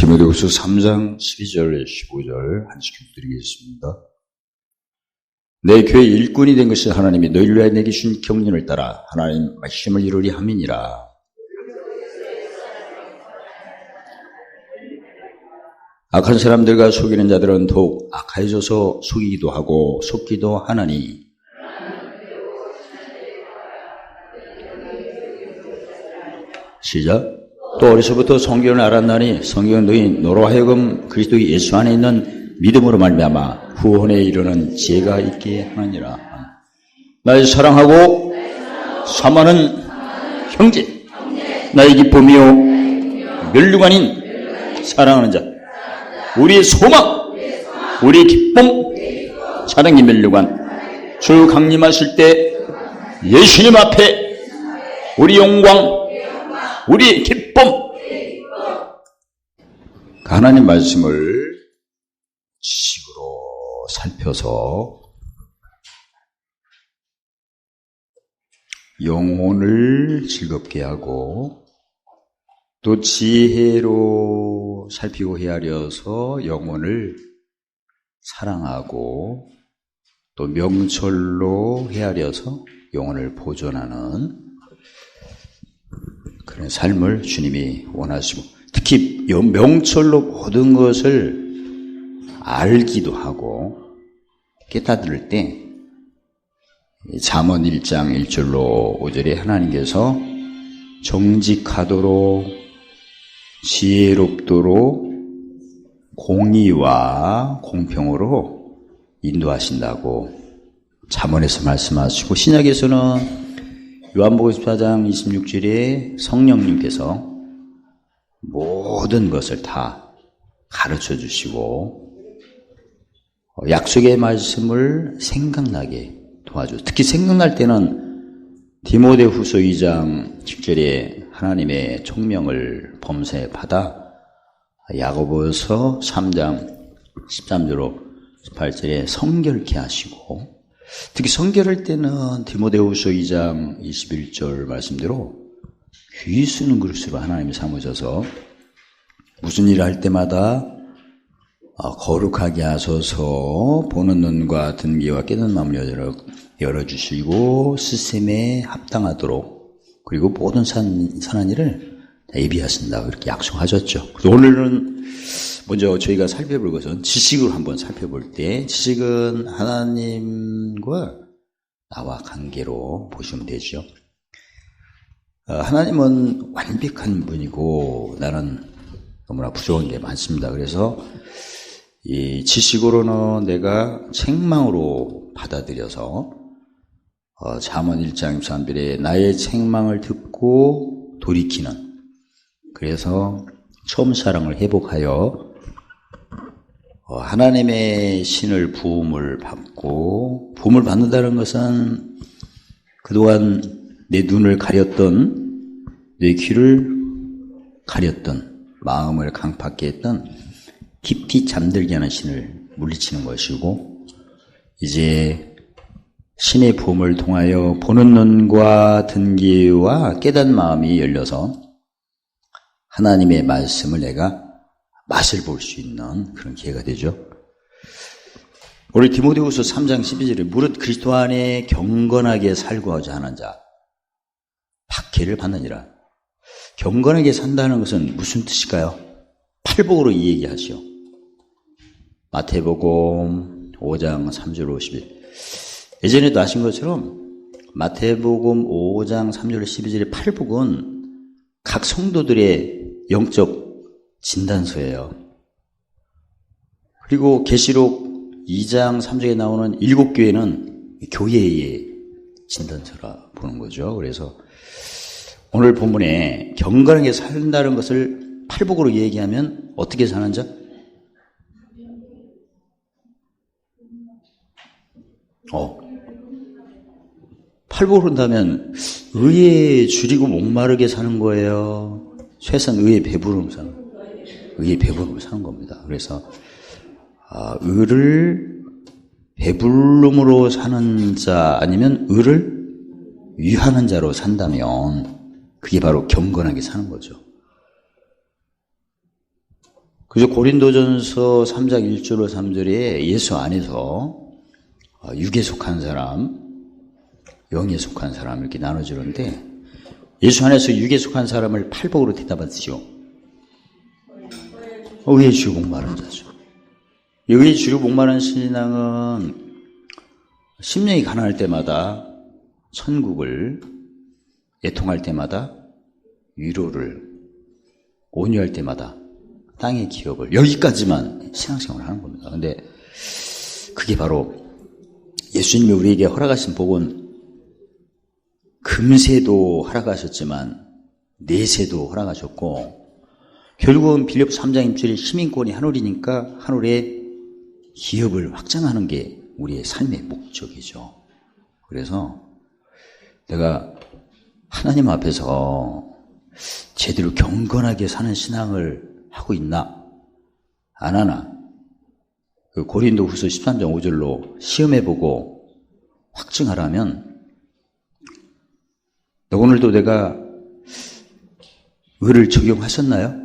디모데후서 3장 12절 15절 한씩 드리겠습니다. 내 교회 일꾼이 된 것이 하나님이 너희를 위하여 내게 주신 경륜을 따라 하나님 말씀을 이루리 함이니라. 악한 사람들과 속이는 자들은 더욱 악해져서 속이기도 하고 속기도 하나니 시작. 또 어려서부터 성경을 알았나니 성경은 너로 하여금 그리스도 예수 안에 있는 믿음으로 말미암아 구원에 이르는 지혜가 있게 하느니라. 나의 사랑하고 사모하는 형제, 나의 기쁨이요 멸류관인 사랑하는 자, 우리의 소망, 우리의 기쁨, 사랑의 멸류관, 주 강림하실 때 예수님 앞에 우리 영광, 우리의 기쁨, 하나님 말씀을 지식으로 살펴서 영혼을 즐겁게 하고 또 지혜로 살피고 헤아려서 영혼을 사랑하고 또 명철로 헤아려서 영혼을 보존하는 그런 삶을 주님이 원하시고, 특히 명철로 모든 것을 알기도 하고 깨닫을 때 잠언 1장 1절로 5절에 하나님께서 정직하도록 지혜롭도록 공의와 공평으로 인도하신다고 잠언에서 말씀하시고, 신약에서는 요한복음 14장 26절에 성령님께서 모든 것을 다 가르쳐 주시고 약속의 말씀을 생각나게 도와줘. 특히 생각날 때는 디모데후서 2장 10절에 하나님의 총명을 범사에 받아 야고보서 3장 13절로 18절에 성결케 하시고, 특히 성결할 때는 디모데후서 2장 21절 말씀대로 귀 쓰는 그릇으로 하나님이 삼으셔서 무슨 일을 할 때마다 거룩하게 하소서 보는 눈과 듣는 귀와 깨닫는 마음을 열어주시고 스승에 합당하도록 그리고 모든 선한 일을 예비하신다고 이렇게 약속하셨죠. 오늘은 먼저 저희가 살펴볼 것은 지식으로 한번 살펴볼 때, 지식은 하나님과 나와 관계로 보시면 되죠. 하나님은 완벽한 분이고 나는 너무나 부족한 게 많습니다. 그래서 이 지식으로는 내가 책망으로 받아들여서 잠언 1장 23절에 나의 책망을 듣고 돌이키는, 그래서 처음 사랑을 회복하여 하나님의 신을 부음을 받고, 부음을 받는다는 것은 그동안 내 눈을 가렸던, 내 귀를 가렸던, 마음을 강팍게 했던 깊이 잠들게 하는 신을 물리치는 것이고, 이제 신의 부음을 통하여 보는 눈과 듣는 귀와 깨닫는 마음이 열려서 하나님의 말씀을 내가 맛을 볼 수 있는 그런 기회가 되죠. 우리 디모데후서 3장 12절에 무릇 그리스도 안에 경건하게 살고자 하는 자 박해를 받느니라. 경건하게 산다는 것은 무슨 뜻일까요? 팔복으로 이 얘기하시오. 마태복음 5장 3절 51. 예전에도 아신 것처럼 마태복음 5장 3절 12절의 팔복은 각 성도들의 영적 진단서예요. 그리고 계시록 2장 3절에 나오는 7교회는 교회의 진단서라 보는 거죠. 그래서 오늘 본문에 경건하게 산다는 것을 팔복으로 얘기하면 어떻게 사는 자? 팔복으로 한다면 의에 줄이고 목마르게 사는 거예요. 최소한 의에 배부르면 사는 거예요. 의에 배부르면 사는 겁니다. 그래서 의를 배불름으로 사는 자 아니면 의를 위하는 자로 산다면 그게 바로 경건하게 사는 거죠. 그래서 고린도전서 3장 1절로 3절에 예수 안에서 육에 속한 사람, 영에 속한 사람 이렇게 나눠지는데 예수 안에서 육에 속한 사람을 팔복으로 대답하시죠. 의에 주로 목마른 자죠. 의에 주로 목마른 신앙은 심령이 가난할 때마다 천국을, 애통할 때마다 위로를, 온유할 때마다 땅의 기업을, 여기까지만 신앙생활을 하는 겁니다. 근데 그게 바로 예수님이 우리에게 허락하신 복은 금세도 허락하셨지만 내세도 허락하셨고, 결국은 빌립보 3장 1절에 시민권이 하늘이니까 하늘의 기업을 확장하는 게 우리의 삶의 목적이죠. 그래서 내가 하나님 앞에서 제대로 경건하게 사는 신앙을 하고 있나 안 하나, 그 고린도후서 13장 5절로 시험해보고 확증하라면, 오늘도 내가 의를 적용하셨나요?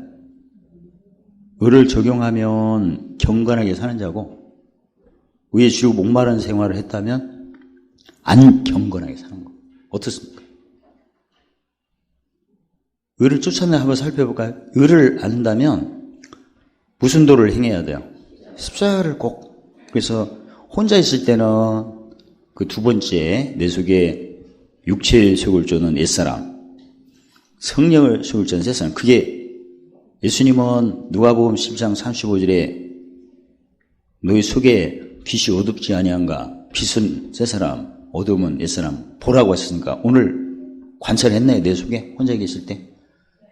의를 적용하면 경건하게 사는 자고, 의에 주로 목마른 생활을 했다면 안 경건하게 사는 거. 어떻습니까? 의를 쫓았나 한번 살펴볼까요? 의를 안다면 무슨 도를 행해야 돼요? 십자가를 꼭. 그래서 혼자 있을 때는 그 두 번째, 내 속에 육체의 속을 쫓는 옛사람, 성령을 속을 쫓는 새사람, 그게 예수님은 누가복음 10장 35절에 너희 속에 빛이 어둡지 아니한가? 빛은 새사람, 어두움은 옛사람 보라고 하셨으니까 오늘 관찰했나요? 내 속에 혼자 계실 때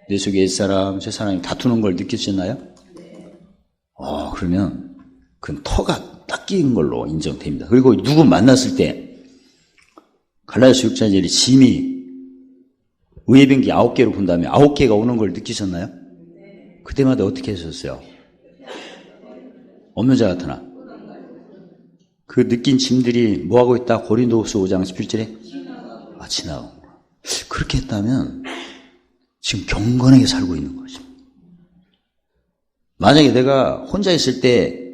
내 속에 옛사람, 새사람이 다투는 걸 느끼셨나요? 그러면 그건 터가 딱 끼인 걸로 인정됩니다. 그리고 누구 만났을 때 갈라디아서 6장 1절에 짐이 의의 병기 9개로 본 다음에 9개가 오는 걸 느끼셨나요? 그때마다 어떻게 하셨어요? 없는 자 같으나 그 느낀 짐들이 뭐하고 있다? 고린도후서 5장 17절에 지나가고. 그렇게 했다면 지금 경건하게 살고 있는 거죠. 만약에 내가 혼자 있을 때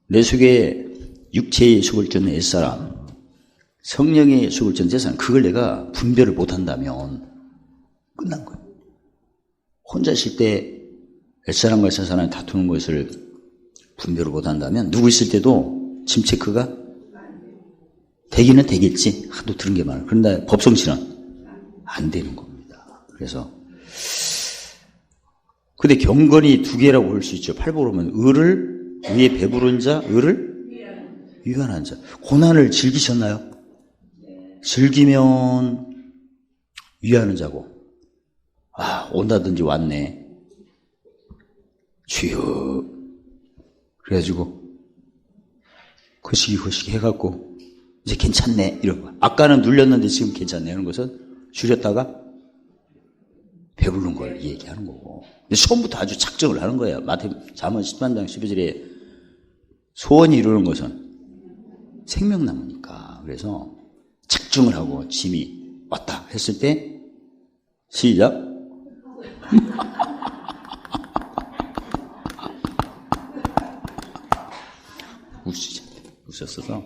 내 속에 육체의 속을 쫓는 옛사람, 성령의 속을 쫓는 옛사람, 그걸 내가 분별을 못한다면 끝난 거예요. 혼자 있을 때 옛사람과 새사람이 다투는 것을 분별을 못한다면 누구 있을 때도 짐 체크가 되기는 되겠지. 하도 들은 게 많아요. 그런데 법성실은 안 되는 겁니다. 그래서 근데 경건이 두 개라고 볼 수 있죠. 팔복으로 보면 의에 배부른 자, 의를 위반한 자. 고난을 즐기셨나요? 즐기면 위하는 자고, 온다든지 왔네. 주여. 그래가지고 거시기 해갖고 이제 괜찮네 이런 거. 아까는 눌렸는데 지금 괜찮네 하는 것은 줄였다가 배부른 걸 얘기하는 거고. 근데 처음부터 아주 작정을 하는 거예요. 잠언 13장 12절에 소원이 이루는 것은 생명나무니까. 그래서 작정을 하고 짐이 왔다 했을 때 시작. 웃었어서.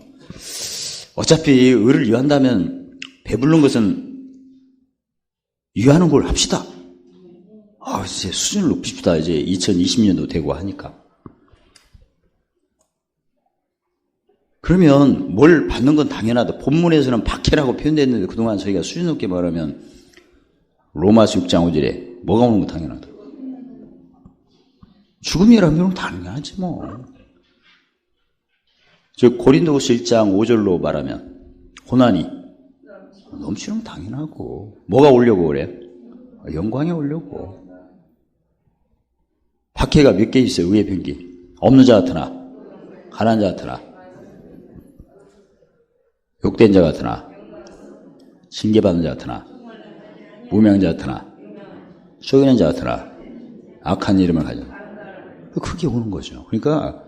어차피 의를 위한다면 배부른 것은 위하는 걸 합시다. 이제 수준을 높입시다. 이제 2020년도 되고 하니까. 그러면 뭘 받는 건 당연하다. 본문에서는 박해라고 표현되어 있는데 그동안 저희가 수준 높게 말하면 로마서 6장 5절에 뭐가 오는 건 당연하다. 죽음이라면 당연하지 뭐. 즉 고린도후서 1장 5절로 말하면 고난이 넘치는 건 당연하고. 뭐가 오려고 그래? 영광에 오려고. 박해가 몇 개 있어요? 의의 병기. 없는 자 같으나, 가난한 자 같으나, 욕된 자 같으나, 징계받는 자 같으나, 무명한 자 같으나, 속이는 자 같으나, 악한 이름을 가져. 그게 오는 거죠. 그러니까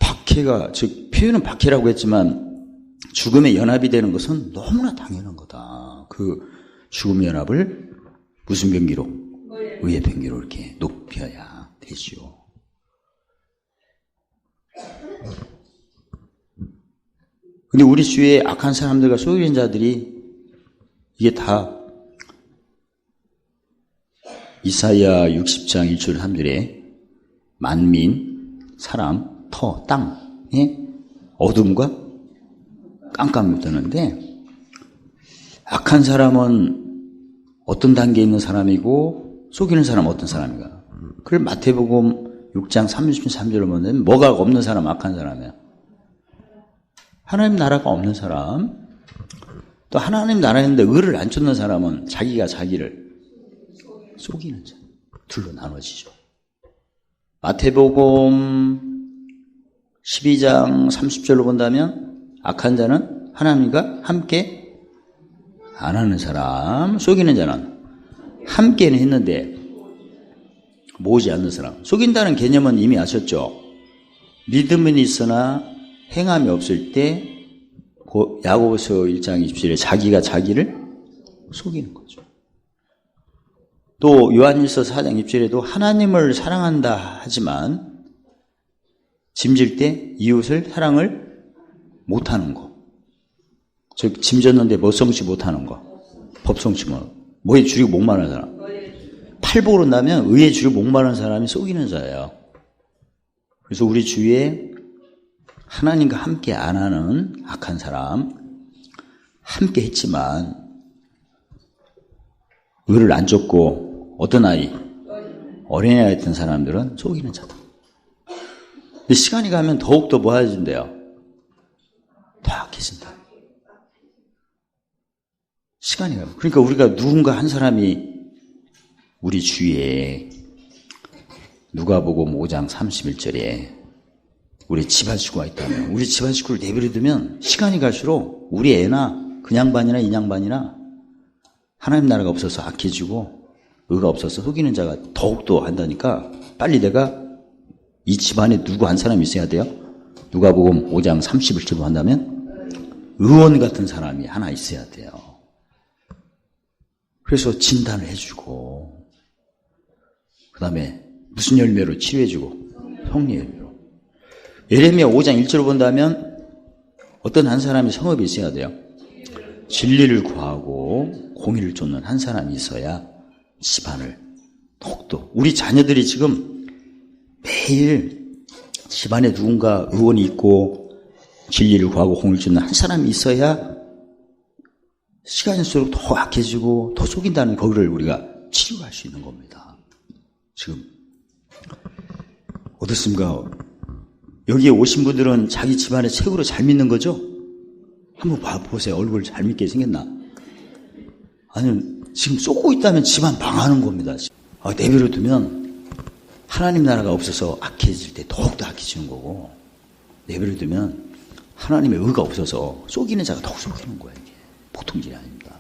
박해가, 즉 표현은 박해라고 했지만 죽음의 연합이 되는 것은 너무나 당연한 거다. 그 죽음의 연합을 무슨 병기로? 의의 병기로 이렇게 높여야 되지요. 근데 우리 주위에 악한 사람들과 속이는 자들이 이게 다 이사야 60장 1절 3절에 만민, 사람, 터, 땅에 어둠과 깜깜이 뜨는데 악한 사람은 어떤 단계에 있는 사람이고 속이는 사람은 어떤 사람인가. 그걸 마태복음 6장 33절을 보면 뭐가 없는 사람, 악한 사람이야. 하나님 나라가 없는 사람, 또 하나님 나라인데 의를 안 쫓는 사람은 자기가 자기를 속이는 자. 둘로 나눠지죠. 마태복음 12장 30절로 본다면 악한 자는 하나님과 함께 안 하는 사람, 속이는 자는 함께는 했는데 모으지 않는 사람. 속인다는 개념은 이미 아셨죠? 믿음은 있으나 행함이 없을 때 야고보서 1장 20절에 자기가 자기를 속이는 거죠. 또 요한일서 4장 20절에도 하나님을 사랑한다 하지만 짐질 때 이웃을 사랑을 못하는 거. 즉 짐졌는데 뭐 성취 못하는 거. 법 성취 뭐. 뭐에 줄이고 목마른 사람. 팔복으로 나면 의에 줄이고 목마른 사람이 속이는 자예요. 그래서 우리 주위에 하나님과 함께 안 하는 악한 사람, 함께 했지만 의를 안 쫓고 어떤 아이, 어린아이 같은 사람들은 속이는 자다. 근데 시간이 가면 더욱더 뭐 해진대요? 더 악해진다. 시간이 가면. 그러니까 우리가 누군가 한 사람이 우리 주위에 누가복음 5장 31절에 우리 집안 식구가 있다면 우리 집안 식구를 내버려두면 시간이 갈수록 우리 애나 그 양반이나 이 양반이나 하나님 나라가 없어서 악해지고 의가 없어서 속이는 자가 더욱더 한다니까 빨리 내가 이 집안에 누구 한 사람이 있어야 돼요? 누가복음 5장 31절로 한다면 의원 같은 사람이 하나 있어야 돼요. 그래서 진단을 해주고 그 다음에 무슨 열매로 치료해주고 성리 열매로. 예레미야 5장 1절을 본다면 어떤 한 사람이 성읍이 있어야 돼요. 진리를 구하고 공의를 쫓는 한 사람이 있어야 집안을 더욱더 우리 자녀들이 지금 매일 집안에 누군가 의원이 있고 진리를 구하고 공의를 쫓는 한 사람이 있어야 시간이 갈수록 더 악해지고 더 속인다는 거기를 우리가 치료할 수 있는 겁니다. 지금 어떻습니까? 여기에 오신 분들은 자기 집안의 최고로 잘 믿는 거죠? 한번 봐보세요. 얼굴 잘 믿게 생겼나? 아니면 지금 쏟고 있다면 집안 망하는 겁니다. 내버려 두면 하나님 나라가 없어서 악해질 때 더욱더 악해지는 거고 내버려 두면 하나님의 의가 없어서 속이는 자가 더욱 속이는 거예요. 이게 보통 일이 아닙니다.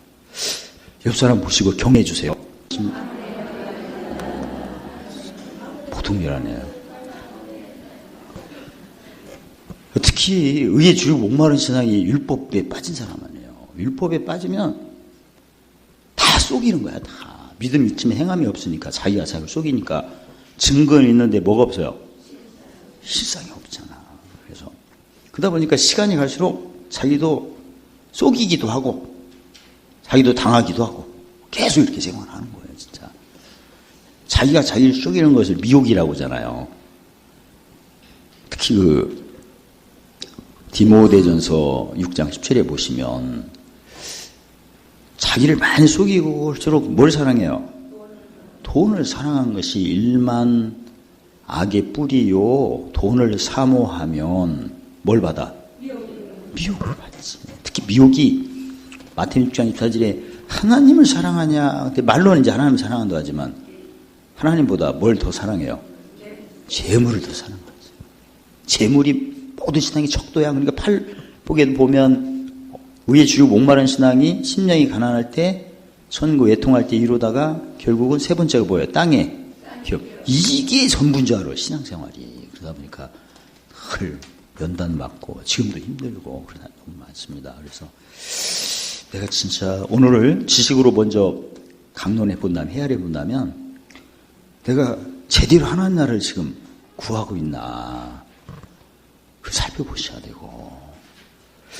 옆 사람 보시고 경애해 주세요. 보통 일 아니에요. 특히 의에 줄이고 목마른 신앙이 율법에 빠진 사람 아니에요. 율법에 빠지면 다 속이는 거야. 다. 믿음 있지만 행함이 없으니까 자기가 자기를 속이니까 증거는 있는데 뭐가 없어요? 실상이 없잖아. 그래서 그러다 보니까 시간이 갈수록 자기도 속이기도 하고 자기도 당하기도 하고 계속 이렇게 생활하는 거예요. 진짜. 자기가 자기를 속이는 것을 미혹이라고 하잖아요. 특히 디모데전서 6장 10절에 보시면 자기를 많이 속이고 할수록 뭘 사랑해요? 돈을 사랑한 것이 일만 악의 뿌리요. 돈을 사모하면 뭘 받아? 미혹을 받지. 특히 미혹이 마태복음 6장 24절에 하나님을 사랑하냐? 근데 말로는 이제 하나님을 사랑한다고 하지만 하나님보다 뭘 더 사랑해요? 재물을 더 사랑하지. 재물이 모든 신앙이 척도야. 그러니까 팔복에 보면 의에 줄이고 목마른 신앙이 심령이 가난할 때 선고 외통할 때 이루다가 결국은 세 번째가 뭐예요? 땅에 기업. 이게 전부인 줄 알아. 신앙생활이. 그러다 보니까 늘 연단 맞고 지금도 힘들고 그러다 너무 많습니다. 그래서 내가 진짜 오늘을 지식으로 먼저 강론해 본다면 헤아려 본다면 내가 제대로 하나님 나라를 지금 구하고 있나 살펴보셔야 되고,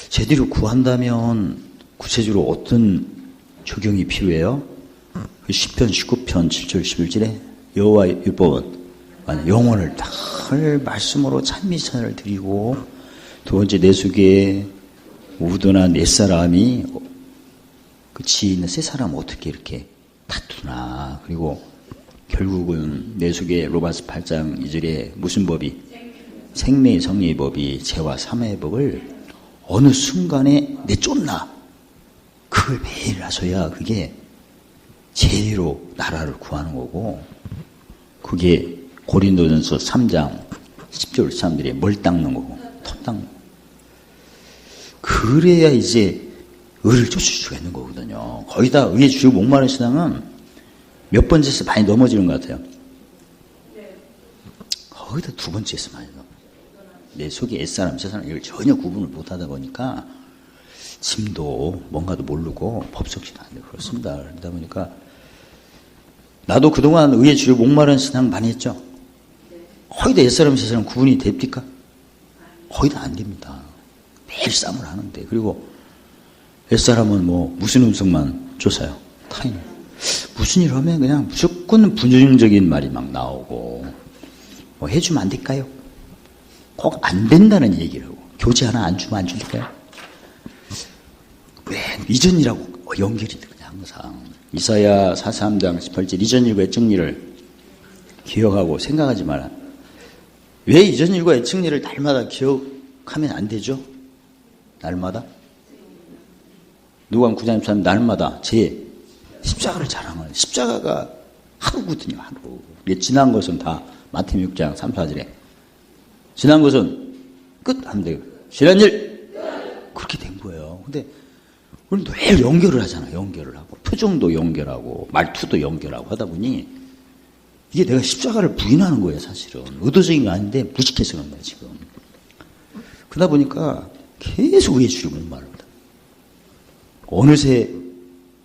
제대로 구한다면 구체적으로 어떤 적용이 필요해요? 시편 19편 7절 11절에 여호와의 율법은 영혼을 늘 말씀으로 찬미찬을 드리고, 두 번째 내 속에 우둔한 옛사람이 그 지혜 있는 새 사람 어떻게 이렇게 다투나. 그리고 결국은 내 속에 로마서 8장 2절에 무슨 법이? 생명의 성리의 법이 죄와 사망의 법을 어느 순간에 내쫓나. 그걸 매일 하셔야 그게 제대로 나라를 구하는 거고, 그게 고린도전서 3장 10절 사람들이 뭘 닦는 거고 톱 닦는 거고, 그래야 이제 의를 쫓을 수가 있는 거거든요. 거의 다 의에 주요 목마른 신앙은 몇 번째에서 많이 넘어지는 것 같아요. 거의 다 두 번째에서 많이 넘어져요. 내 속에 옛사람 새사람 이걸 전혀 구분을 못하다 보니까 짐도 뭔가도 모르고 법석지도 안 되고 그렇습니다. 그러다 보니까 나도 그동안 의에 주요 목마른 신앙 많이 했죠. 거의 다 옛사람 새사람 구분이 됩니까? 거의 다 안 됩니다. 매일 싸움을 하는데. 그리고 옛사람은 뭐 무슨 음성만 쫓아요. 타인. 무슨 일 하면 그냥 무조건 부정적인 말이 막 나오고, 뭐 해주면 안 될까요? 꼭 안 된다는 얘기를 하고, 교재 하나 안 주면 안 줄까요? 왜 이전이라고 연결이 되거든요. 항상 이사야 43장 18절 이전 일과 애증 일을 기억하고 생각하지 마라. 왜 이전 일과 애증 일을 날마다 기억하면 안 되죠? 날마다? 누가복음 9장 13절 날마다 제 십자가를 자랑하는, 십자가가 하루거든요. 하루. 지난 것은 다 마태복음 6장 3, 4절에 지난 것은 끝 하면 돼요. 지난 일 그렇게 된 거예요. 근데 우리는 늘 연결을 하잖아요. 연결을 하고 표정도 연결하고 말투도 연결하고 하다 보니 이게 내가 십자가를 부인하는 거예요. 사실은 의도적인 게 아닌데 무식해서 그런 거예요. 지금. 그러다 보니까 계속 의에 주려 목마릅니다. 어느새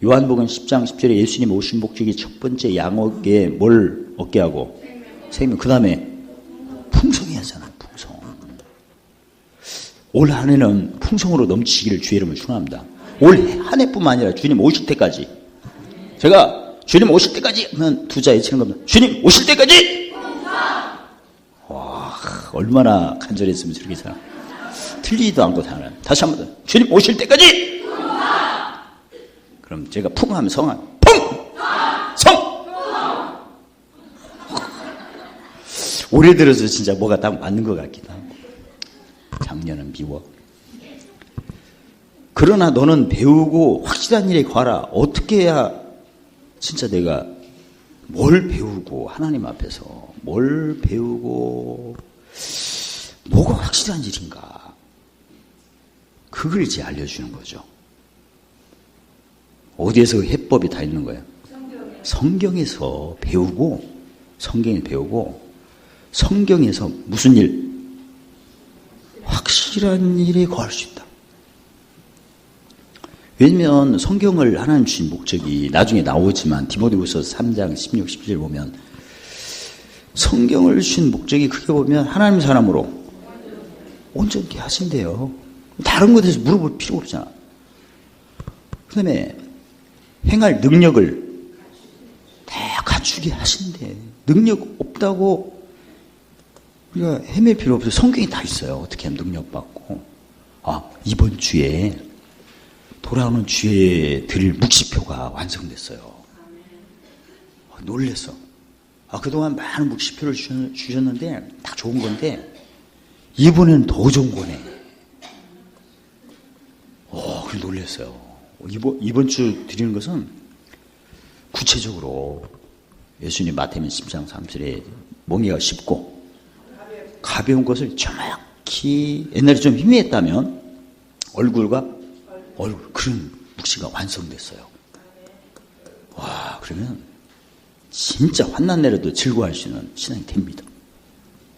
요한복음 10장 10절에 예수님 오신 목적이 첫 번째 양어에 뭘 얻게 하고 생명, 그 다음에 풍성히 하잖아요. 풍성. 올 한 해는 풍성으로 넘치기를 주의 이름으로 축원합니다. 올 한 해뿐만 아니라 주님 오실 때까지, 제가 주님 오실 때까지 하면 두 자 외치는 겁니다. 주님 오실 때까지. 와, 얼마나 간절했으면 저렇게 살아. 틀리지도 않고 사는. 다시 한 번 더. 주님 오실 때까지. 그럼 제가 풍 하면 성하면 풍! 성! 올해 들어서 진짜 뭐가 딱 맞는 것 같기도 하고. 작년은 미워. 그러나 너는 배우고 확실한 일에 가라. 어떻게 해야 진짜 내가 뭘 배우고 하나님 앞에서 뭘 배우고 뭐가 확실한 일인가. 그걸 이제 알려주는 거죠. 어디에서 해법이 다 있는 거예요? 성경에서 배우고, 성경에 배우고, 성경에서 무슨 일? 확실한 일에 거할 수 있다. 왜냐면 성경을 하나님 주신 목적이 나중에 나오지만 디모데후서 3장 16, 17 보면 성경을 주신 목적이 크게 보면 하나님 사람으로 온전케 하신대요. 다른 것에 대해서 물어볼 필요가 없잖아. 그 다음에 행할 능력을 다 갖추게 하신대. 능력 없다고 우리가 헤맬 필요 없어요. 성경이 다 있어요. 어떻게 하면 능력 받고. 아, 이번 주에 돌아오는 주에 드릴 묵시표가 완성됐어요. 놀랬어. 아, 그동안 많은 묵시표를 주셨는데 다 좋은 건데 이번에는 더 좋은 거네. 그걸 놀랬어요. 이번 주 드리는 것은 구체적으로 예수님 마태복음 10장 3절에 멍에가 쉽고 가벼운 것을 정확히, 옛날에 좀 희미했다면 얼굴 그런 묵시가 완성됐어요. 와, 그러면 진짜 환난 내려도 즐거워할 수 있는 신앙이 됩니다.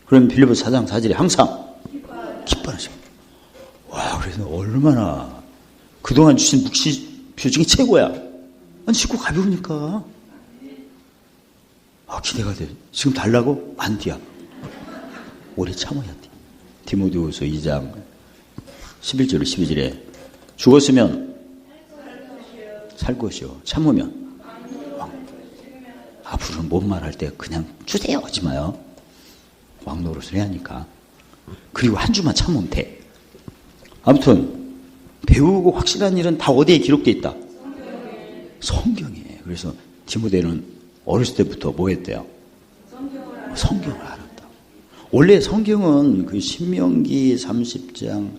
그러면 빌립보서 4장 4절에 항상 기뻐하셔. 와, 그래서 얼마나 그동안 주신 묵시표 중에 최고야. 아니, 쉽고 가벼우니까. 기대가 돼. 지금 달라고? 안 돼야. 오래 참아야 돼. 디모데후서 2장 11절 12절에 죽었으면 살 것이요. 참으면 앞으로는 뭔 말할 때 그냥 주세요 하지 마요. 왕노릇을 해야 하니까. 그리고 한 주만 참으면 돼. 아무튼 배우고 확실한 일은 다 어디에 기록되어 있다? 성경에. 그래서 디모데는 어렸을 때부터 뭐 했대요? 성경을 알았다. 원래 성경은 그 신명기 30장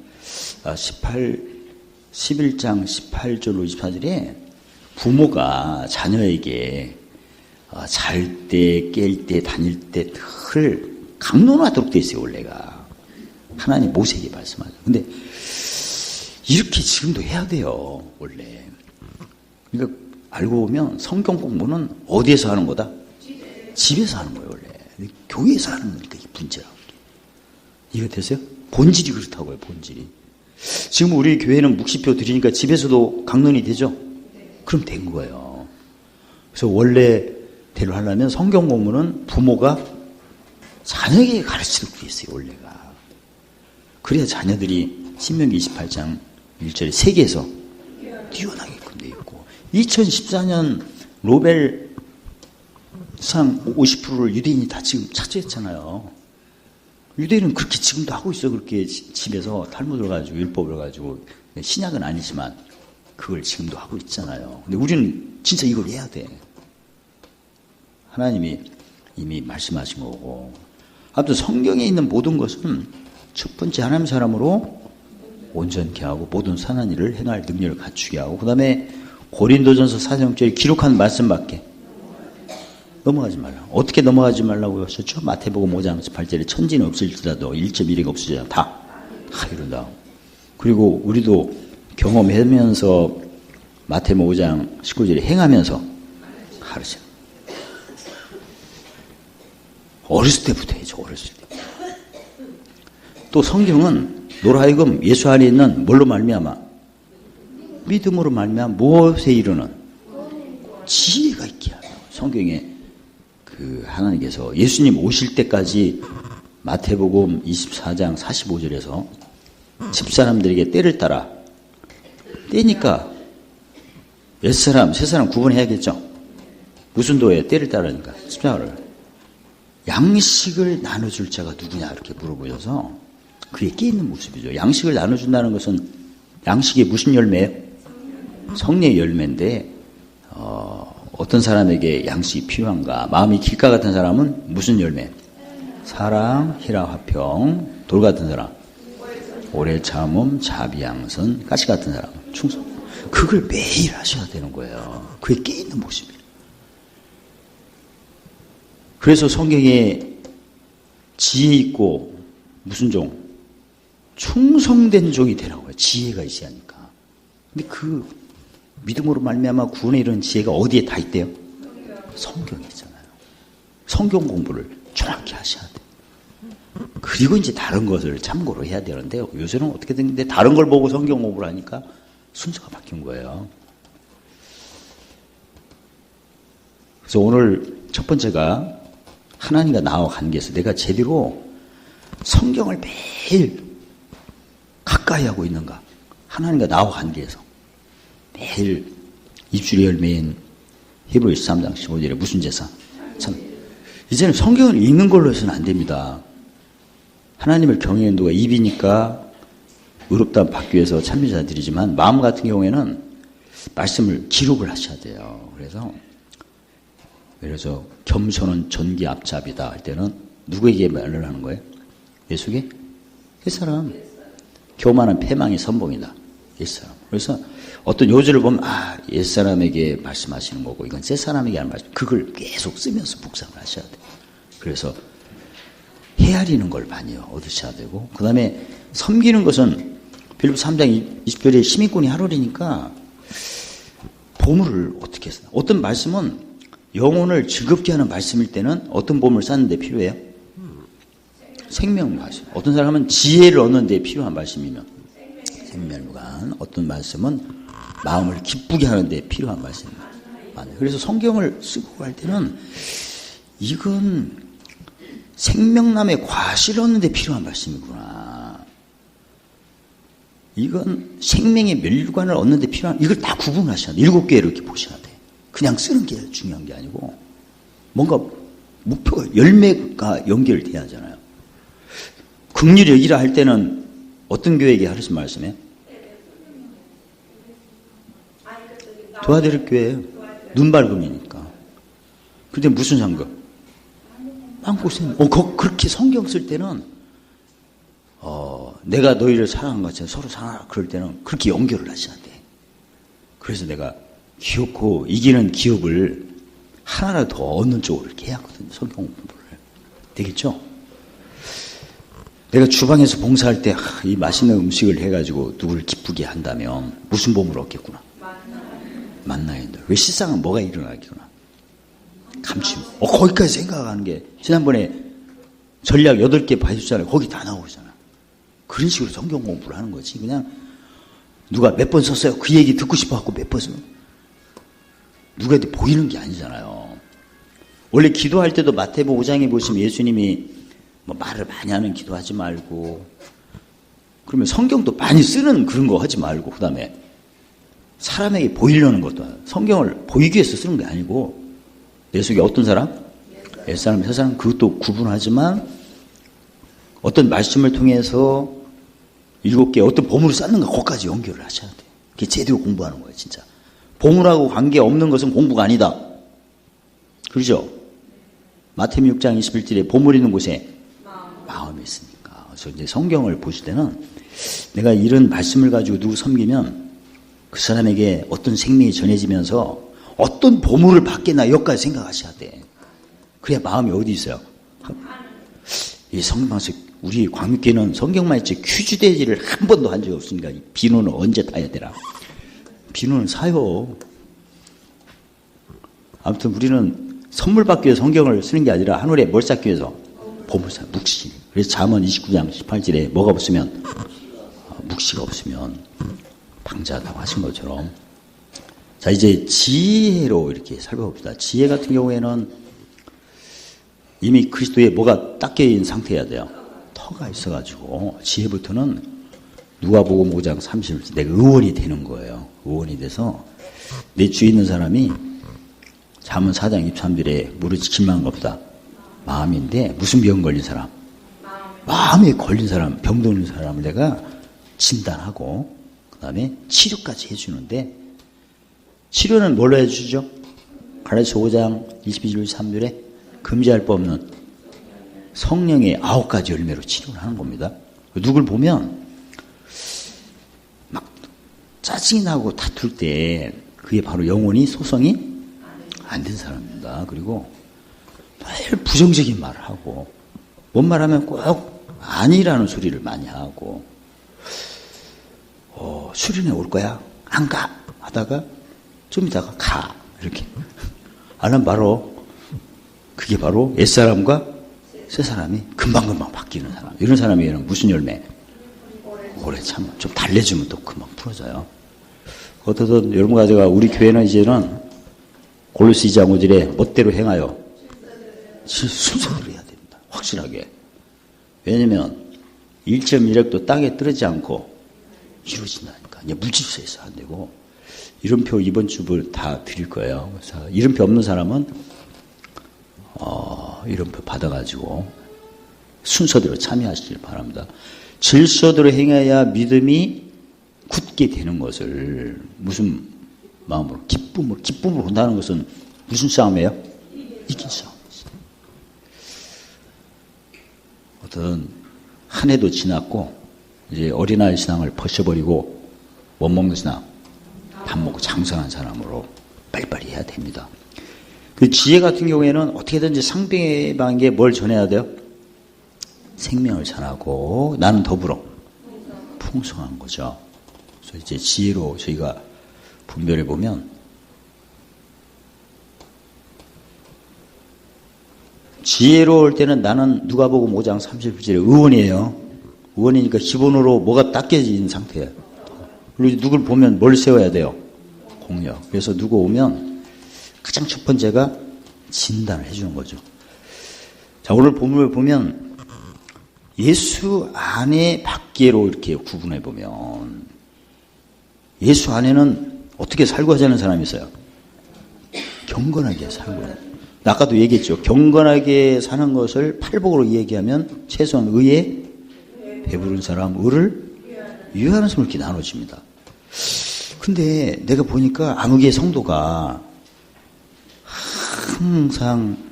11장 18절로 24절에 부모가 자녀에게 잘 때, 깰 때, 다닐 때 늘 강론하도록 돼 있어요, 원래가. 하나님 모세에게 말씀하죠. 근데 이렇게 지금도 해야 돼요, 원래. 그러니까 알고 보면 성경 공부는 어디에서 하는 거다? 집에서 하는 거예요, 원래. 교회에서 하는 거니까 이 문제라고. 이해되세요? 본질이 그렇다고요, 본질이. 지금 우리 교회는 묵시표 드리니까 집에서도 강론이 되죠? 그럼 된 거예요. 그래서 원래대로 하려면 성경 공부는 부모가 자녀에게 가르치도록 돼 있어요, 원래가. 그래야 자녀들이 신명기 28장 1절에 세계에서 뛰어나게끔 돼 있고, 2014년 노벨상 50%를 유대인이 다 지금 차지했잖아요. 유대인은 그렇게 지금도 하고 있어요. 그렇게 집에서 탈무드를 가지고 율법을 가지고, 신약은 아니지만 그걸 지금도 하고 있잖아요. 근데 우리는 진짜 이걸 해야 돼. 하나님이 이미 말씀하신 거고. 아무튼 성경에 있는 모든 것은 첫 번째 하나님 사람으로 온전케 하고 모든 선한 일을 행할 능력을 갖추게 하고, 그 다음에 고린도전서 4장절에 기록한 말씀밖에 넘어가지 말라. 어떻게 넘어가지 말라고 하셨죠? 마태복음 5장 8절에 천지는 없을지라도 1.1이 없으리라. 다 이룬다. 그리고 우리도 경험하면서 마태복음 5장 19절에 행하면서 가르쳐. 어렸을 때부터 해야죠. 어렸을 때. 또 성경은 노라하여금 예수 안에 있는 뭘로 말미암아? 믿음으로 말미암아 무엇에 이르는? 지혜가 있게 하는. 성경에 하나님께서 예수님 오실 때까지 마태복음 24장 45절에서 집사람들에게 때를 따라, 때니까 옛사람 새사람 구분해야겠죠. 무슨 도에 때를 따르니까 집사를 양식을 나눠줄 자가 누구냐 이렇게 물어보셔서 그게 깨있는 모습이죠. 양식을 나눠준다는 것은 양식이 무슨 열매예요? 성령의 열매인데 어떤 사람에게 양식이 필요한가? 마음이 길가 같은 사람은 무슨 열매? 사랑, 희락, 화평. 돌 같은 사람 오래 참음, 자비양선. 가시 같은 사람 충성. 그걸 매일 하셔야 되는 거예요. 그게 깨있는 모습이에요. 그래서 성경에 지혜 있고 무슨 종? 충성된 종이 되라고 해요. 지혜가 있어야 하니까. 근데 그 믿음으로 말미암아 구원에 이르는 지혜가 어디에 다 있대요? 성경에 있잖아요. 성경 공부를 정확히 하셔야 돼요. 그리고 이제 다른 것을 참고로 해야 되는데요. 요새는 어떻게 됐는데 다른 걸 보고 성경 공부를 하니까 순서가 바뀐 거예요. 그래서 오늘 첫 번째가 하나님과 나와 관계에서 내가 제대로 성경을 매일 가까이 하고 있는가? 하나님과 나와 관계에서 매일 입술의 열매인 히브리서 3장 15절에 무슨 제사? 참, 이제는 성경을 읽는 걸로 해서는 안 됩니다. 하나님을 경외하는 누가 입이니까 의롭다함 받기 위해서 참여자들이지만 마음 같은 경우에는 말씀을 기록을 하셔야 돼요. 그래서 겸손은 전기 앞잡이다 할 때는 누구에게 말을 하는 거예요? 예수에게? 옛사람. 교만은 패망의 선봉이다. 옛사람. 그래서 어떤 요지를 보면 옛사람에게 말씀하시는 거고 이건 새사람에게 하는 말씀. 그걸 계속 쓰면서 묵상을 하셔야 돼요. 그래서 헤아리는 걸 많이 얻으셔야 되고, 그 다음에 섬기는 것은 빌립보 3장 20절에 시민권이 하루리니까 보물을 어떻게 써? 어떤 말씀은 영혼을 즐겁게 하는 말씀일 때는 어떤 보물을 쌓는 데 필요해요? 생명 말씀. 어떤 사람은 지혜를 얻는 데 필요한 말씀이면 생명관. 어떤 말씀은 마음을 기쁘게 하는 데 필요한 말씀입니다. 그래서 성경을 쓰고 갈 때는 이건 생명남의 과실 얻는데 필요한 말씀이구나. 이건 생명의 멸관을 얻는데 필요한, 이걸 다 구분하셔야 돼. 7개 이렇게 보셔야 돼. 그냥 쓰는 게 중요한 게 아니고 뭔가 목표가, 열매가 연결돼야 하잖아요. 긍휼여기라 할 때는 어떤 교회에게 하신 말씀이에요? 도와드릴 교회예요. 눈밝음이니까. 근데 무슨 상급? 마음고생. 그렇게 성경 쓸 때는 내가 너희를 사랑한 것처럼 서로 사랑하라 그럴 때는 그렇게 연결을 하셔야 돼. 그래서 내가 기업고 이기는 기업을 하나라도 더 얻는 쪽으로 이렇게 해야 하거든요. 성경 공부를. 되겠죠? 내가 주방에서 봉사할 때 이 맛있는 음식을 해가지고 누구를 기쁘게 한다면 무슨 보물 얻겠구나. 만나야 된다. 왜 실상은 뭐가 일어나겠구나. 감침. 거기까지 생각하는 게 지난번에 전략 8개 봐주잖아요. 거기 다 나오잖아. 그런 식으로 성경 공부를 하는 거지. 그냥 누가 몇 번 썼어요. 그 얘기 듣고 싶어 갖고 몇 번 쓰면 누구한테 보이는 게 아니잖아요. 원래 기도할 때도 마태복음 5장에 보시면 예수님이 뭐 말을 많이 하는 기도하지 말고, 그러면 성경도 많이 쓰는 그런 거 하지 말고, 그 다음에 사람에게 보이려는 것도, 성경을 보이기 위해서 쓰는 게 아니고 내 속에 어떤 사람? 옛사람, 새사람, 그것도 구분하지만 어떤 말씀을 통해서 7개 어떤 보물을 쌓는가, 거기까지 연결을 하셔야 돼요. 그게 제대로 공부하는 거예요, 진짜. 보물하고 관계없는 것은 공부가 아니다. 그렇죠? 마태복음 6장 21절에 보물 있는 곳에 마음이 있으니까. 그래서 이제 성경을 보실 때는 내가 이런 말씀을 가지고 누구 섬기면 그 사람에게 어떤 생명이 전해지면서 어떤 보물을 받겠나, 여기까지 생각하셔야 돼. 그래야 마음이 어디 있어요? 이 성경방송, 우리 광육교회는 성경만 있지 퀴즈 대지를 한 번도 한 적이 없으니까 비누는 언제 타야 되나? 비누는 사요. 아무튼 우리는 선물 받기 위해서 성경을 쓰는 게 아니라 하늘에 뭘 쌓기 위해서? 보물 쌓, 묵시. 그래서 잠언 29장 18절에 뭐가 없으면? 묵시가 없으면 방자하다고 하신 것처럼. 자, 이제 지혜로 이렇게 살펴봅시다. 지혜 같은 경우에는 이미 그리스도에 뭐가 닦여 있는 상태여야 돼요. 터가 있어가지고 지혜부터는 누가복음 5장 30절 내가 의원이 되는 거예요. 의원이 돼서 내 주위에 있는 사람이 잠언 4장 23절에 무릇 지킬 만한 것보다 마음인데, 무슨 병 걸린 사람? 마음에 걸린 사람, 병 걸린 사람을 내가 진단하고 그 다음에 치료까지 해주는데, 치료는 뭘로 해주죠? 갈라디아서 5장 22절 3절에 금지할 법 없는 성령의 9가지 열매로 치료를 하는 겁니다. 누굴 보면 막 짜증이 나고 다툴 때 그게 바로 영혼이 소성이 안 된 사람입니다. 그리고 매일 부정적인 말을 하고, 뭔 말하면 꼭 아니라는 소리를 많이 하고, 수련회 올 거야? 안 가? 하다가 좀 이따가 가. 이렇게. 안 하면 바로, 그게 바로 옛사람과 새사람이 금방금방 바뀌는 사람. 이런 사람에게는 무슨 열매? 오래 참아. 좀 달래주면 또 금방 풀어져요. 어떻든 여러분 가져가, 우리 교회는 이제는 골로새 2장 5절에 멋대로 행하여 순서대로 해야 됩니다. 확실하게. 왜냐면 1.1획도 땅에 떨어지지 않고 이루어진다니까. 이제 물질서에서 안 되고, 이름표 이번 주를 다 드릴 거예요. 그래서 이름표 없는 사람은 이름표 받아가지고 순서대로 참여하시길 바랍니다. 질서대로 행해야 믿음이 굳게 되는 것을, 무슨 마음으로? 기쁨으로 본다는 것은 무슨 싸움이에요? 이긴 싸움. 어떤 한 해도 지났고 이제 어린아이 신앙을 벗어버리고 못 먹는 신앙, 밥 먹고 장성한 사람으로 빨리빨리 해야 됩니다. 그 지혜 같은 경우에는 어떻게든지 상대방에게 뭘 전해야 돼요? 생명을 전하고 나는 더불어 풍성한 거죠. 그래서 이제 지혜로 저희가 분별해 보면, 지혜로울 때는 나는 누가복음 5장 30절에 의원이에요. 의원이니까 기본으로 뭐가 닦여진 상태예요. 그리고 누굴 보면 뭘 세워야 돼요? 공력. 그래서 누구 오면 가장 첫 번째가 진단을 해주는 거죠. 자, 오늘 본문을 보면 예수 안에 밖에로 이렇게 구분해 보면 예수 안에는 어떻게 살고 하자는 사람이 있어요? 경건하게 살고 하자. 아까도 얘기했죠. 경건하게 사는 것을 팔복으로 얘기하면 최소한 의에 배부른 사람, 의를 유하는 사람을 이렇게 나눠집니다. 근데 내가 보니까 암흑의 성도가 항상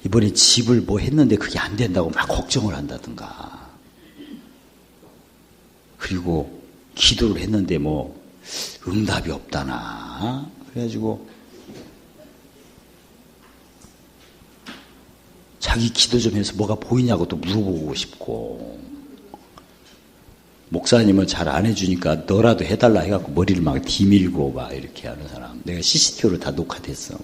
이번에 집을 뭐 했는데 그게 안 된다고 막 걱정을 한다든가, 그리고 기도를 했는데 뭐 응답이 없다나, 그래가지고 자기 기도 좀 해서 뭐가 보이냐고 또 물어보고 싶고, 목사님은 잘 안 해주니까 너라도 해달라 해갖고 머리를 막 뒤밀고 막 이렇게 하는 사람. 내가 CCTV로 다 녹화됐어.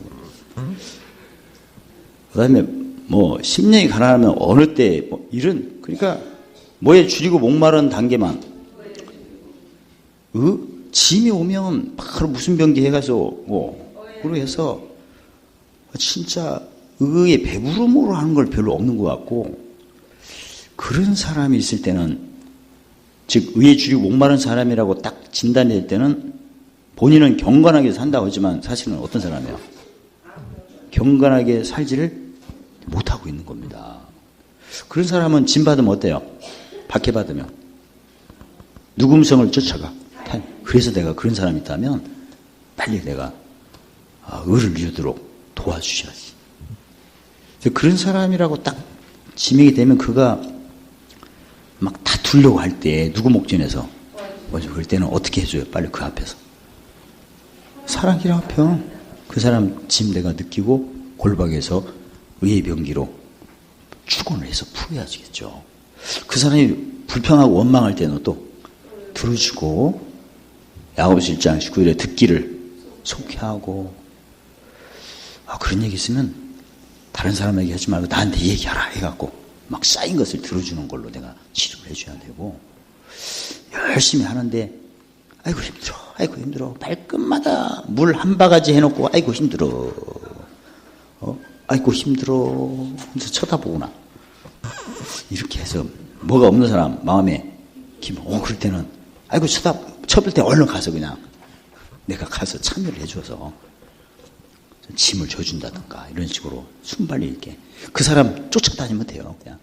그 다음에 뭐 심령이 가난하면 어느 때 뭐 이런, 그러니까 뭐에 줄이고 목마른 단계만, 짐이 오면 바로 무슨 병기 해가서 그로 해서 진짜 의의 배부름으로 하는 걸 별로 없는 것 같고, 그런 사람이 있을 때는, 즉 의에 줄이고 목마른 사람이라고 딱 진단될 때는 본인은 경건하게 산다고 하지만 사실은 어떤 사람이에요? 경건하게 살지를 못하고 있는 겁니다. 그런 사람은 진 받으면 어때요? 박해 받으면 누구 음성을 쫓아가. 그래서 내가 그런 사람이 있다면 빨리 내가 의를 이루도록 도와주셔야지. 그런 사람이라고 딱 지명이 되면 그가 막 다투려고 할 때 누구 목전에서 그럴 때는 어떻게 해줘요? 빨리 그 앞에서 사랑이라 펴. 그 사람 짐 내가 느끼고 골방에서 의의 병기로 축원을 해서 풀어야지겠죠. 그 사람이 불평하고 원망할 때는 또 들어주고, 야고보서 1장 19절에 듣기를 속히하고, 그런 얘기 있으면 다른 사람에게 하지 말고 나한테 얘기하라 해갖고 막 쌓인 것을 들어주는 걸로 내가 치료를 해줘야 되고, 열심히 하는데 아이고 힘들어 발끝마다 물 한 바가지 해놓고 아이고 힘들어 그래서 쳐다보구나 이렇게 해서 뭐가 없는 사람 마음에 그럴 때는 아이고 쳐볼 때 얼른 가서 그냥 내가 가서 참여를 해줘서 짐을 져준다든가 이런 식으로 순발리 이렇게 그 사람 쫓아다니면 돼요. 그냥.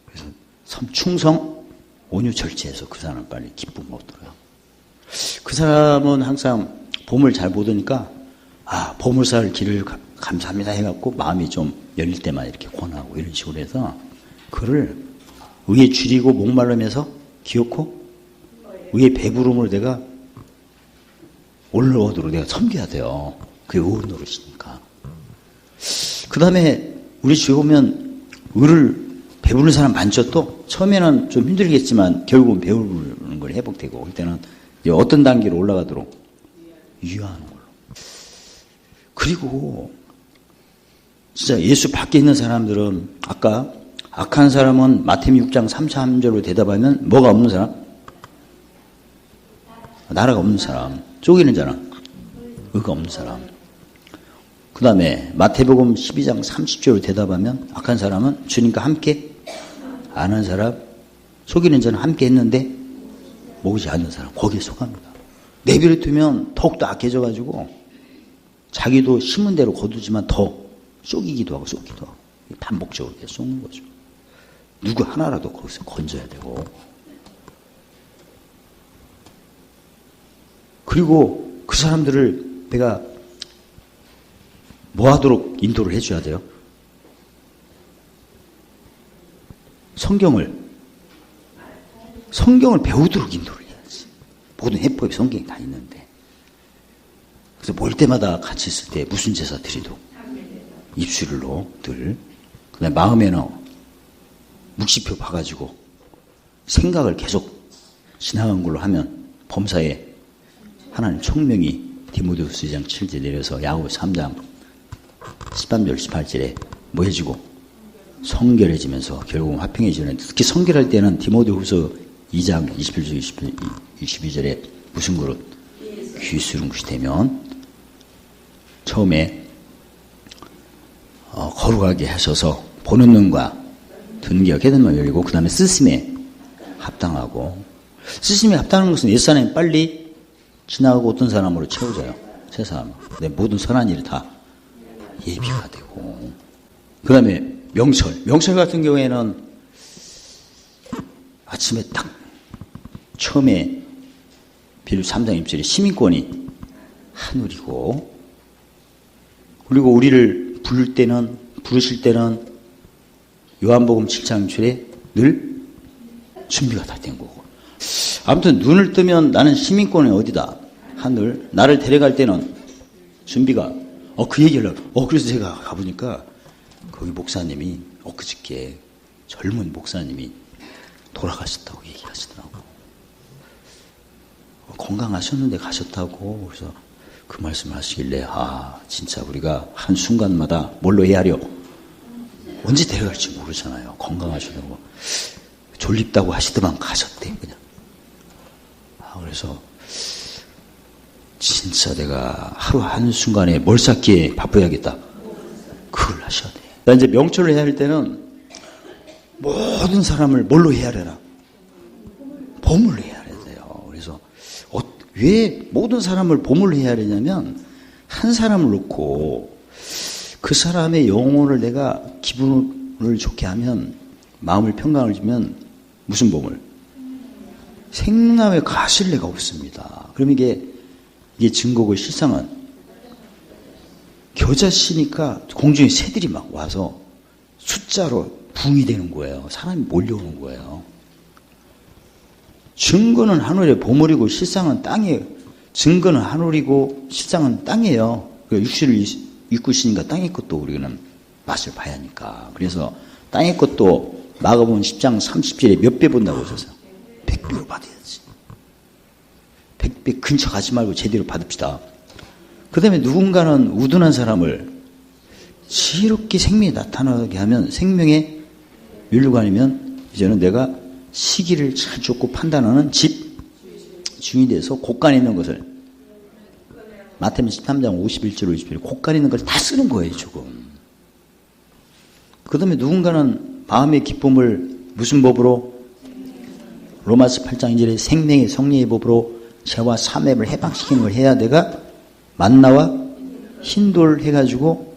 그래서 충성, 온유, 절제해서 그 사람 빨리 기쁨을 얻더라고요. 그 사람은 항상 봄을 잘 보더니까 보물살 길을 감사합니다 해갖고 마음이 좀 열릴 때만 이렇게 권하고 이런 식으로 해서 그를 의에 줄이고 목마름에서 기어코 의의 배부름으로 내가 올라오도록 내가 섬겨야 돼요. 그게 의 노릇이니까. 그 다음에 우리 주에 보면 의를 배부른 사람 많죠. 또 처음에는 좀 힘들겠지만 결국은 배우는 걸 회복되고 그때는 어떤 단계로 올라가도록 유하는 걸로. 그리고 진짜 예수 밖에 있는 사람들은 아까 악한 사람은 마태복음 6장 3, 3절로 대답하면 뭐가 없는 사람? 나라가 없는 사람. 쪼개는 사람. 의가 없는 사람. 그 다음에 마태복음 12장 30절로 대답하면 악한 사람은 주님과 함께 안 한 사람, 속이는 자는 함께 했는데 모으지 않는 사람, 거기에 속합니다. 내버려 두면 더욱더 악해져가지고 자기도 심은 대로 거두지만 더 쏘기기도 하고 쏘기도 하고 반복적으로 계속 쏘는 거죠. 누구 하나라도 거기서 건져야 되고, 그리고 그 사람들을 내가 뭐 하도록 인도를 해줘야 돼요? 성경을 배우도록 인도를 해야지. 모든 해법이 성경에 다 있는데. 그래서 모일 때마다 같이 있을 때 무슨 제사 드리도록 입술로 늘, 그 다음에 마음에는 묵시표 봐가지고 생각을 계속 지나간 걸로 하면 범사에 하나님 총명이 디모데후서 2장 7절 내려서 야고보서 3장 13절 18절에 뭐 해지고 성결해지면서 결국은 화평해지는, 특히 성결할 때는 디모데후서 2장 21절 22절에 무슨 그릇? 귀수른 것이 되면 처음에 거룩하게 하셔서 보는 눈과 듣는 귀가 깨닫는 눈을 열리고 그 다음에 쓰심에 합당하고 쓰심에 합당하는 것은 옛사람이 빨리 지나가고 어떤 사람으로 채워져요. 새 사람. 내 모든 선한 일이 다 예비가 되고 그 다음에 명철 같은 경우에는 아침에 딱 처음에 빌립 3장 1절에 시민권이 하늘이고 그리고 우리를 부르실 때는 요한복음 7장 1절에 늘 준비가 다 된 거고 아무튼 눈을 뜨면 나는 시민권이 어디다? 하늘. 나를 데려갈 때는 준비가 그 얘기를 그래서 제가 가보니까 거기 목사님이 엊그저께 젊은 목사님이 돌아가셨다고 얘기하시더라고. 건강하셨는데 가셨다고. 그래서 그 말씀을 하시길래 진짜 우리가 한순간마다 뭘로 헤아려 언제 데려갈지 모르잖아요. 건강하시다고 졸립다고 하시더만 가셨대 그냥. 그래서 진짜 내가 하루 한순간에 뭘 쌓기에 바빠야겠다. 그걸 하셔야 돼. 나 이제 명철을 해야 할 때는 모든 사람을 뭘로 헤아려라? 보물로 헤아려야 돼요. 그래서 왜 모든 사람을 보물로 헤아리냐면 한 사람을 놓고 그 사람의 영혼을 내가 기분을 좋게 하면 마음을 평강을 주면 무슨 보물? 생명의 가실래가 없습니다. 그럼 이게 증거고 실상은 겨자씨니까 공중에 새들이 막 와서 숫자로 붕이 되는 거예요. 사람이 몰려오는 거예요. 증거는 하늘의 보물이고 실상은 땅이에요. 증거는 하늘이고 실상은 땅이에요. 육신을 입구시니까 땅의 것도 우리는 맛을 봐야 하니까. 그래서 땅의 것도 마가복음 10장 30절에 몇 배 본다고 하셨어요? 100배로 받아야지. 100배 근처 가지 말고 제대로 받읍시다. 그 다음에 누군가는 우둔한 사람을 지혜롭게 생명이 나타나게 하면 생명의 율관이면 이제는 내가 시기를 잘 쫓고 판단하는 집 주인이 돼서 곳간에 있는 것을 마태복음 13장 51절 51절 곳간에 있는 것을 다 쓰는 거예요 조금. 그 다음에 누군가는 마음의 기쁨을 무슨 법으로 로마서 8장 2절에 생명의 성령의 법으로 죄와 사맵을 해방시키는 걸 해야 내가 만나와 흰돌 해가지고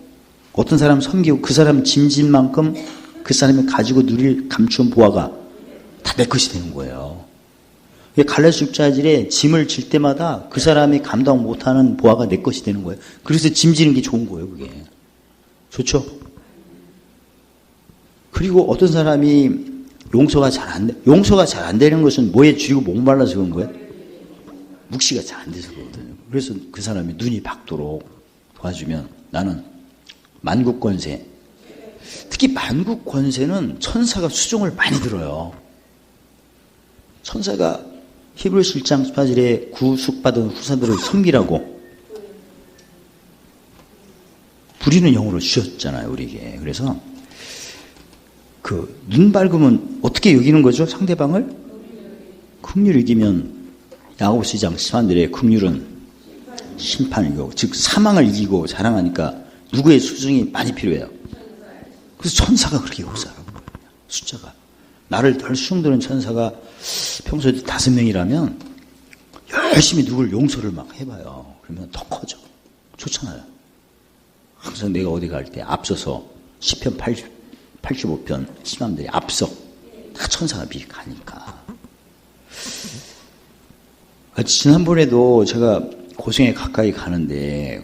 어떤 사람 섬기고 그 사람 짐진 만큼 그 사람이 가지고 누릴 감추은 보화가 다 내 것이 되는 거예요. 갈라디아 6장에 짐을 질 때마다 그 사람이 감당 못하는 보화가 내 것이 되는 거예요. 그래서 짐 지는 게 좋은 거예요. 그게 좋죠. 그리고 어떤 사람이 용서가 잘 안 되는 것은 뭐에 쥐고 목말라서 그런 거예요? 묵시가 잘 안 돼서 그러거든요. 그래서 그 사람이 눈이 밝도록 도와주면 나는 만국권세, 특히 만국권세는 천사가 수종을 많이 들어요. 천사가 히브리서 1장 18절에 구속받은 후사들을 섬기라고 부리는 영으로 주셨잖아요, 우리에게. 그래서 눈 밝으면 어떻게 여기는 거죠? 상대방을? 긍휼을 이기면 야고보서 2장 13절에 긍휼은 심판을 이기고 즉 사망을 이기고 자랑하니까 누구의 수중이 많이 필요해요? 그래서 천사가 그렇게 역사하는 거예요. 숫자가. 나를 덜 수중드는 천사가 평소에 5명이라면 열심히 누굴 용서를 막 해봐요. 그러면 더 커져. 좋잖아요. 항상 내가 어디 갈 때 앞서서 시편 85편 신앙들이 앞서 다 천사가 미리 가니까. 지난번에도 제가 고생에 가까이 가는데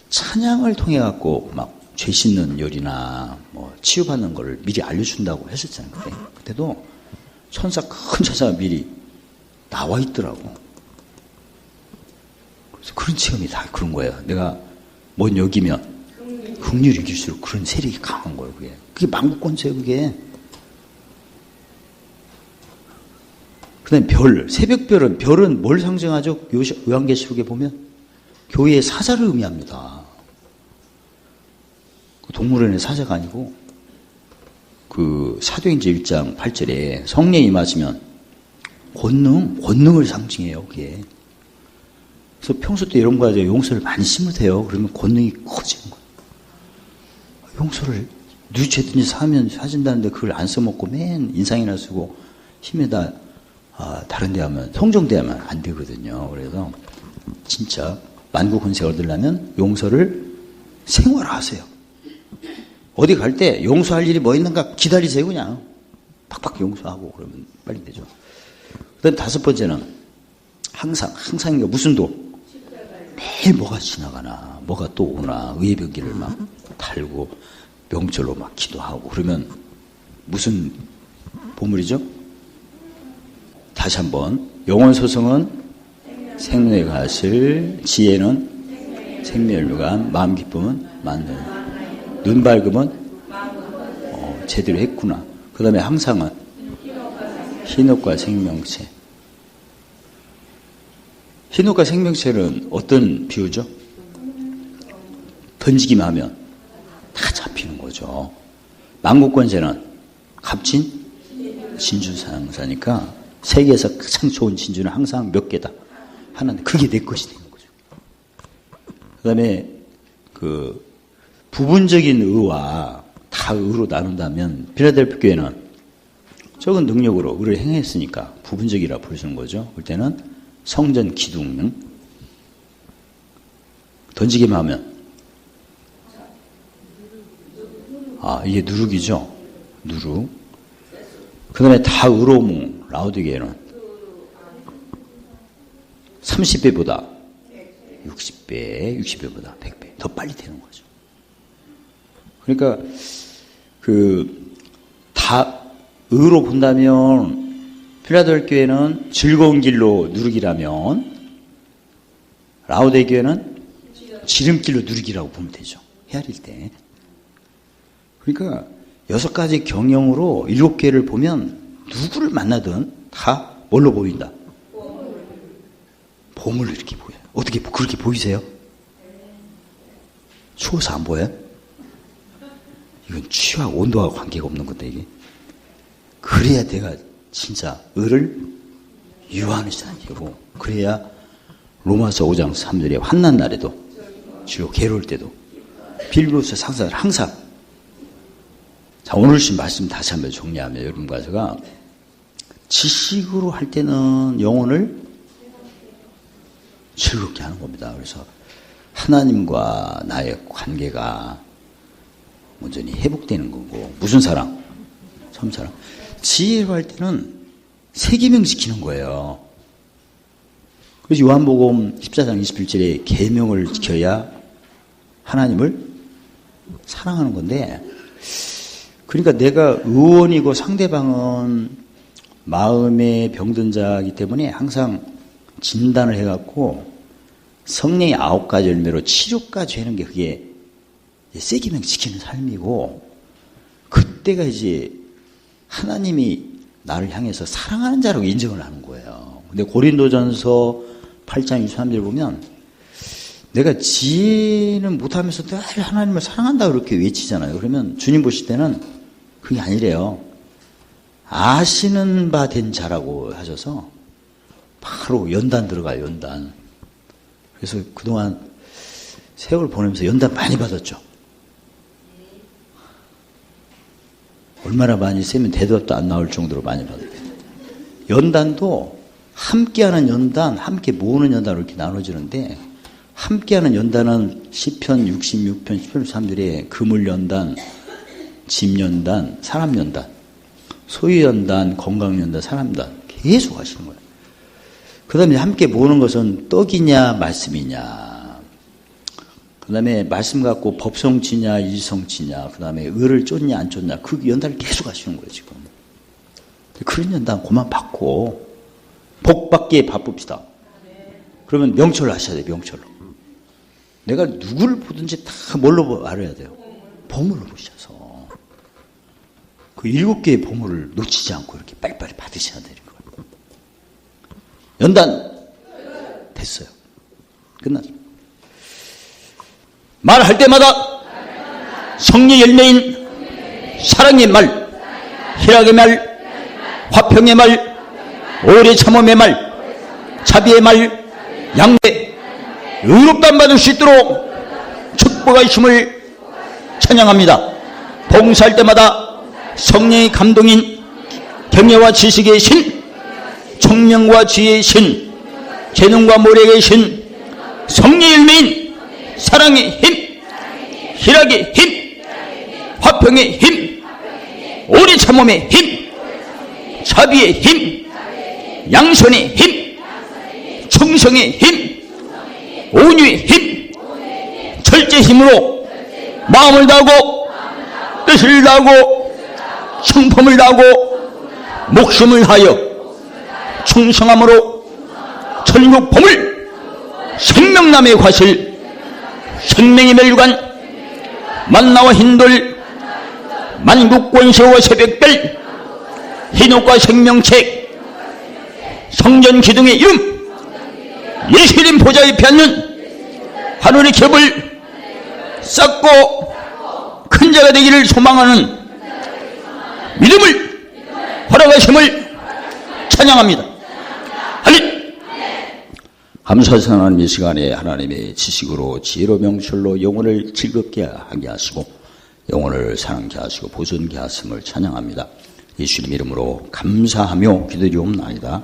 찬양을 통해 갖고 막 죄 씻는 요리나 뭐 치유받는 거를 미리 알려준다고 했었잖아요. 그때도 큰 천사가 미리 나와 있더라고. 그래서 그런 체험이 다 그런 거예요. 내가 뭔 여기면 긍휼을 이길수록 그런 세력이 강한 거예요. 그게 만국권세예요. 그게. 그 다음에 별은 뭘 상징하죠? 요한계시록에 보면 교회의 사자를 의미합니다. 동물원의 사자가 아니고 사도행전 1장 8절에 성령이 임하시면 권능을 상징해요. 그게. 그래서 평소 때 이런 거 가지고 용서를 많이 심으세요. 그러면 권능이 커지는 거예요. 용서를 누구든지 사면 사진다는데 그걸 안 써먹고 맨 인상이나 쓰고 힘에다 다른 데 하면 성정대 하면 안 되거든요. 그래서 진짜 만국훈세 얻으려면 용서를 생활화하세요. 어디 갈 때 용서할 일이 뭐 있는가 기다리세요. 그냥 팍팍 용서하고 그러면 빨리 되죠. 그다음 다섯 번째는 항상 이게 무슨 도? 매일 뭐가 지나가나 뭐가 또 오나 의의 벽기를 막 달고 명절로 막 기도하고 그러면 무슨 보물이죠? 다시 한번 영원소성은 생명의 가슬, 지혜는 생명의 묘감, 마음 기쁨은 만능, 눈 밝음은 제대로 했구나. 그 다음에 항상은 흰옷과 생명체. 흰옷과 생명체는 어떤 비유죠? 던지기만 하면 다 잡히는 거죠. 만국권세는 값진 진주상사니까 세계에서 가장 좋은 진주는 항상 몇 개다. 하나인데 그게 내 것이 되는 거죠. 그 다음에 그 부분적인 의와 다 의로 나눈다면 필라델피아 교회는 적은 능력으로 의를 행했으니까 부분적이라 부르는 거죠. 그때는 성전 기둥 던지기만 하면 이게 누룩이죠. 누룩. 그 다음에 다 의로움 라우디게는 30배보다 60배보다 100배 더 빨리 되는 거죠. 그러니까 다 의로 본다면 필라델피아 교회는 즐거운 길로 누룩이라면 라우디게 교회는 지름길로 누룩이라고 보면 되죠. 헤아릴 때. 그러니까 6가지 경영으로 7개를 보면 누구를 만나든 다 뭘로 보인다? 보물로 이렇게 보여요. 어떻게 그렇게 보이세요? 추워서 안 보여요? 이건 취와 온도와 관계가 없는 건데 이게. 그래야 내가 진짜 의를 유하는 자이고 그래야 로마서 5장 3절에 환난 날에도 주요 괴로울 때도 빌립보서 상사들 항상 자 오늘 신 말씀 다시 한번 정리하면 여러분과 제가 지식으로 할 때는 영혼을 즐겁게 하는 겁니다. 그래서 하나님과 나의 관계가 온전히 회복되는 거고 무슨 사랑? 참사랑. 지혜로 할 때는 세계명 지키는 거예요. 그래서 요한복음 14장 21절에 계명을 지켜야 하나님을 사랑하는 건데 그러니까 내가 의원이고 상대방은 마음의 병든 자이기 때문에 항상 진단을 해갖고 성령의 9가지 열매로 치료까지 하는 게 그게 세계명 지키는 삶이고 그때가 이제 하나님이 나를 향해서 사랑하는 자라고 인정을 하는 거예요. 근데 고린도전서 8장 23절 보면 내가 지혜는 못하면서 늘 하나님을 사랑한다고 그렇게 외치잖아요. 그러면 주님 보실 때는 그게 아니래요. 아시는 바 된 자라고 하셔서 바로 연단 들어가요. 연단. 그래서 그동안 세월 보내면서 연단 많이 받았죠. 얼마나 많이 세면 대답도 안 나올 정도로 많이 받았어요. 연단도 함께하는 연단, 함께 모으는 연단으로 이렇게 나눠지는데 함께하는 연단은 시편 66편 10편 3절에 그물연단, 집연단, 사람연단, 소유연단, 건강연단, 사람단 계속 하시는 거예요. 그 다음에 함께 모으는 것은 떡이냐 말씀이냐 그 다음에 말씀 갖고 법성치냐 일성치냐 그 다음에 의를 쫓냐 안 쫓냐 그 연단을 계속 하시는 거예요 지금. 그런 연단 그만 받고 복 받기에 바쁩시다. 그러면 명철로 하셔야 돼요. 명철로. 내가 누구를 보든지 다 뭘로 알아야 돼요? 보물로 보셔서 그 7개의 보물을 놓치지 않고 이렇게 빨리빨리 받으셔야 되는 거예요. 연단 됐어요. 끝났죠. 말할 때마다 성령 열매인 사랑의 말, 희락의 말, 화평의 말, 오래 참음의 말, 자비의 말, 양대, 의롭다함 받을 수 있도록 축복하심을 찬양합니다. 봉사할 때마다 성령의 감동인 경애와 지식의 신, 청명과 지혜의 신, 재능과 모략의 신, 성령의 열매인 사랑의 힘, 희락의 힘, 화평의 힘, 오래 참음의 힘, 자비의 힘, 양선의 힘, 충성의 힘, 온유의 힘, 절제 힘으로 마음을 다하고 뜻을 다하고 성품을 다하고 목숨을 하여 충성함으로 천국 보물 생명남의 과실 생명의 멸류관 만나와 흰돌 만국권세와 새벽별 흰옷과 생명책 성전 기둥의 이름 예수님 보좌 옆에 앉는 하늘의 겹을 쌓고 큰 자가 되기를 소망하는 믿음을 허락하심을 찬양합니다. 할렐루야. 감사하신 하나님, 이 시간에 하나님의 지식으로 지혜로 명철로 영혼을 즐겁게 하게 하시고 영혼을 사랑케 하시고 보존케 하심을 찬양합니다. 예수님 이름으로 감사하며 기도드리옵나이다.